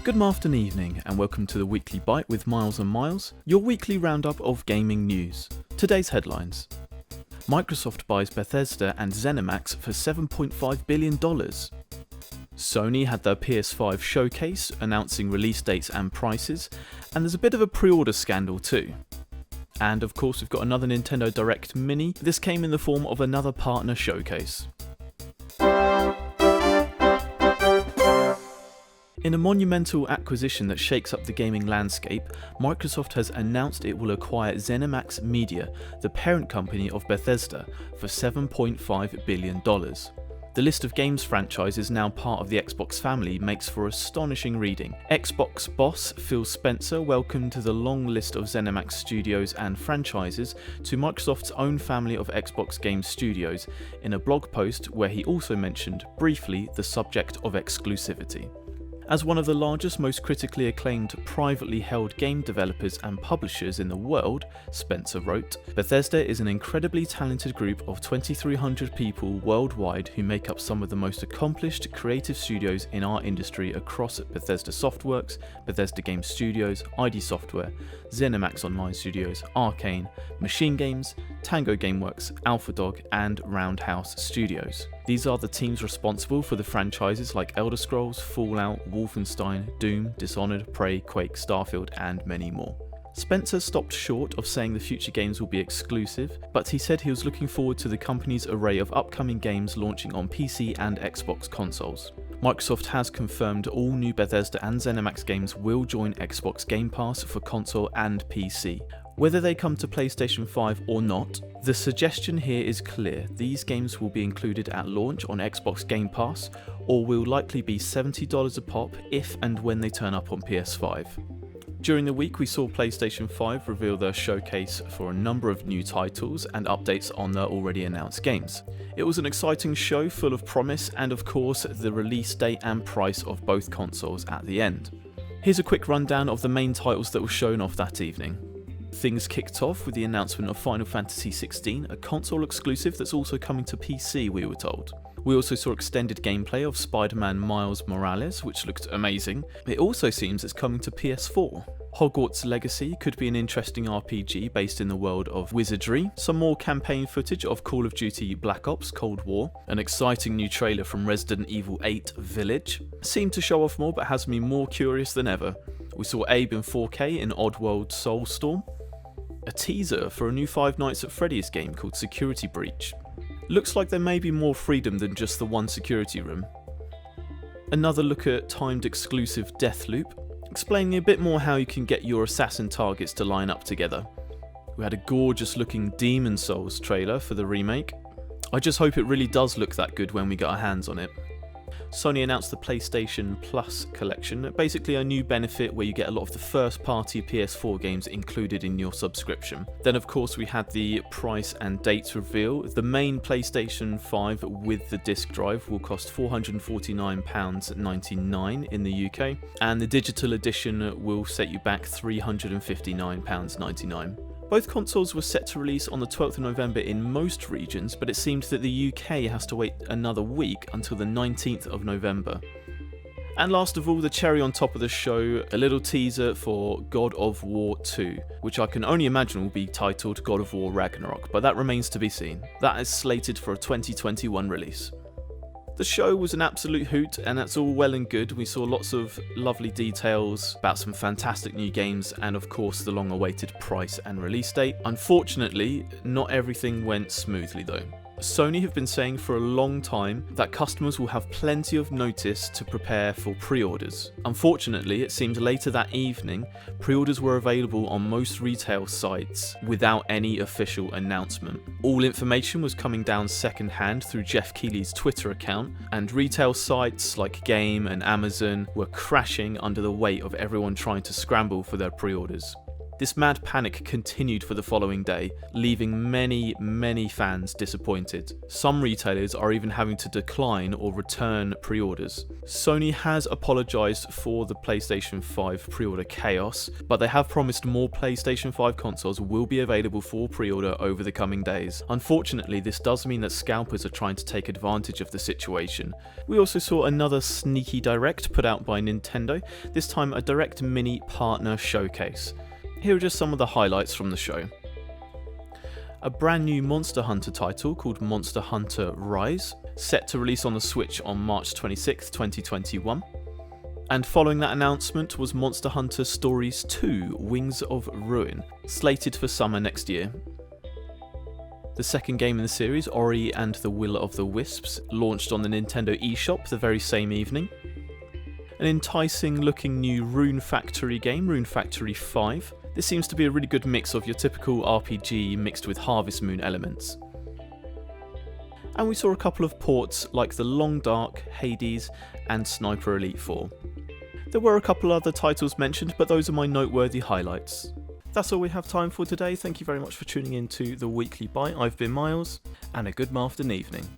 Good afternoon, evening, and welcome to the weekly Byte with Miles and Miles, your weekly roundup of gaming news. Today's headlines. Microsoft buys Bethesda and ZeniMax for $7.5 billion. Sony had their PS5 showcase, announcing release dates and prices, and there's a bit of a pre-order scandal too. And of course we've got another Nintendo Direct Mini. This came in the form of another partner showcase. In a monumental acquisition that shakes up the gaming landscape, Microsoft has announced it will acquire ZeniMax Media, the parent company of Bethesda, for $7.5 billion. The list of games franchises now part of the Xbox family makes for astonishing reading. Xbox boss Phil Spencer welcomed the long list of ZeniMax studios and franchises to Microsoft's own family of Xbox game studios in a blog post where he also mentioned briefly the subject of exclusivity. As one of the largest, most critically acclaimed privately held game developers and publishers in the world, Spencer wrote, Bethesda is an incredibly talented group of 2,300 people worldwide who make up some of the most accomplished creative studios in our industry across Bethesda Softworks, Bethesda Game Studios, ID Software, ZeniMax Online Studios, Arcane, Machine Games, Tango Gameworks, AlphaDog, and Roundhouse Studios. These are the teams responsible for the franchises like Elder Scrolls, Fallout, Wolfenstein, Doom, Dishonored, Prey, Quake, Starfield, and many more. Spencer stopped short of saying the future games will be exclusive, but he said he was looking forward to the company's array of upcoming games launching on PC and Xbox consoles. Microsoft has confirmed all new Bethesda and ZeniMax games will join Xbox Game Pass for console and PC. Whether they come to PlayStation 5 or not, the suggestion here is clear. These games will be included at launch on Xbox Game Pass, or will likely be $70 a pop if and when they turn up on PS5. During the week, we saw PlayStation 5 reveal their showcase for a number of new titles and updates on their already announced games. It was an exciting show full of promise and of course the release date and price of both consoles at the end. Here's a quick rundown of the main titles that were shown off that evening. Things kicked off with the announcement of Final Fantasy XVI, a console exclusive that's also coming to PC, we were told. We also saw extended gameplay of Spider-Man Miles Morales, which looked amazing. It also seems it's coming to PS4. Hogwarts Legacy could be an interesting RPG based in the world of wizardry, some more campaign footage of Call of Duty Black Ops Cold War, an exciting new trailer from Resident Evil 8 Village. Seemed to show off more but has me more curious than ever. We saw Abe in 4K in Oddworld Soulstorm, a teaser for a new Five Nights at Freddy's game called Security Breach. Looks like there may be more freedom than just the one security room. Another look at timed exclusive Deathloop, explaining a bit more how you can get your assassin targets to line up together. We had a gorgeous looking Demon Souls trailer for the remake. I just hope it really does look that good when we get our hands on it. Sony announced the PlayStation Plus collection, basically a new benefit where you get a lot of the first party PS4 games included in your subscription. Then of course we had the price and dates reveal. The main PlayStation 5 with the disc drive will cost £449.99 in the UK, and the digital edition will set you back £359.99. Both consoles were set to release on the 12th of November in most regions, but it seems that the UK has to wait another week until the 19th of November. And last of all, the cherry on top of the show, a little teaser for God of War 2, which I can only imagine will be titled God of War Ragnarok, but that remains to be seen. That is slated for a 2021 release. The show was an absolute hoot, and that's all well and good. We saw lots of lovely details about some fantastic new games and of course the long-awaited price and release date. Unfortunately, not everything went smoothly though. Sony have been saying for a long time that customers will have plenty of notice to prepare for pre-orders. Unfortunately, it seemed later that evening, pre-orders were available on most retail sites without any official announcement. All information was coming down second-hand through Jeff Keighley's Twitter account, and retail sites like Game and Amazon were crashing under the weight of everyone trying to scramble for their pre-orders. This mad panic continued for the following day, leaving many fans disappointed. Some retailers are even having to decline or return pre-orders. Sony has apologised for the PlayStation 5 pre-order chaos, but they have promised more PlayStation 5 consoles will be available for pre-order over the coming days. Unfortunately, this does mean that scalpers are trying to take advantage of the situation. We also saw another sneaky direct put out by Nintendo, this time a Direct Mini partner showcase. Here are just some of the highlights from the show. A brand new Monster Hunter title called Monster Hunter Rise, set to release on the Switch on March 26, 2021. And following that announcement was Monster Hunter Stories 2 Wings of Ruin, slated for summer next year. The second game in the series, Ori and the Will of the Wisps, launched on the Nintendo eShop the very same evening. An enticing looking new Rune Factory game, Rune Factory 5. This seems to be a really good mix of your typical RPG mixed with Harvest Moon elements. And we saw a couple of ports like The Long Dark, Hades and Sniper Elite 4. There were a couple other titles mentioned, but those are my noteworthy highlights. That's all we have time for today. Thank you very much for tuning in to the Weekly Byte. I've been Miles, and a good afternoon evening.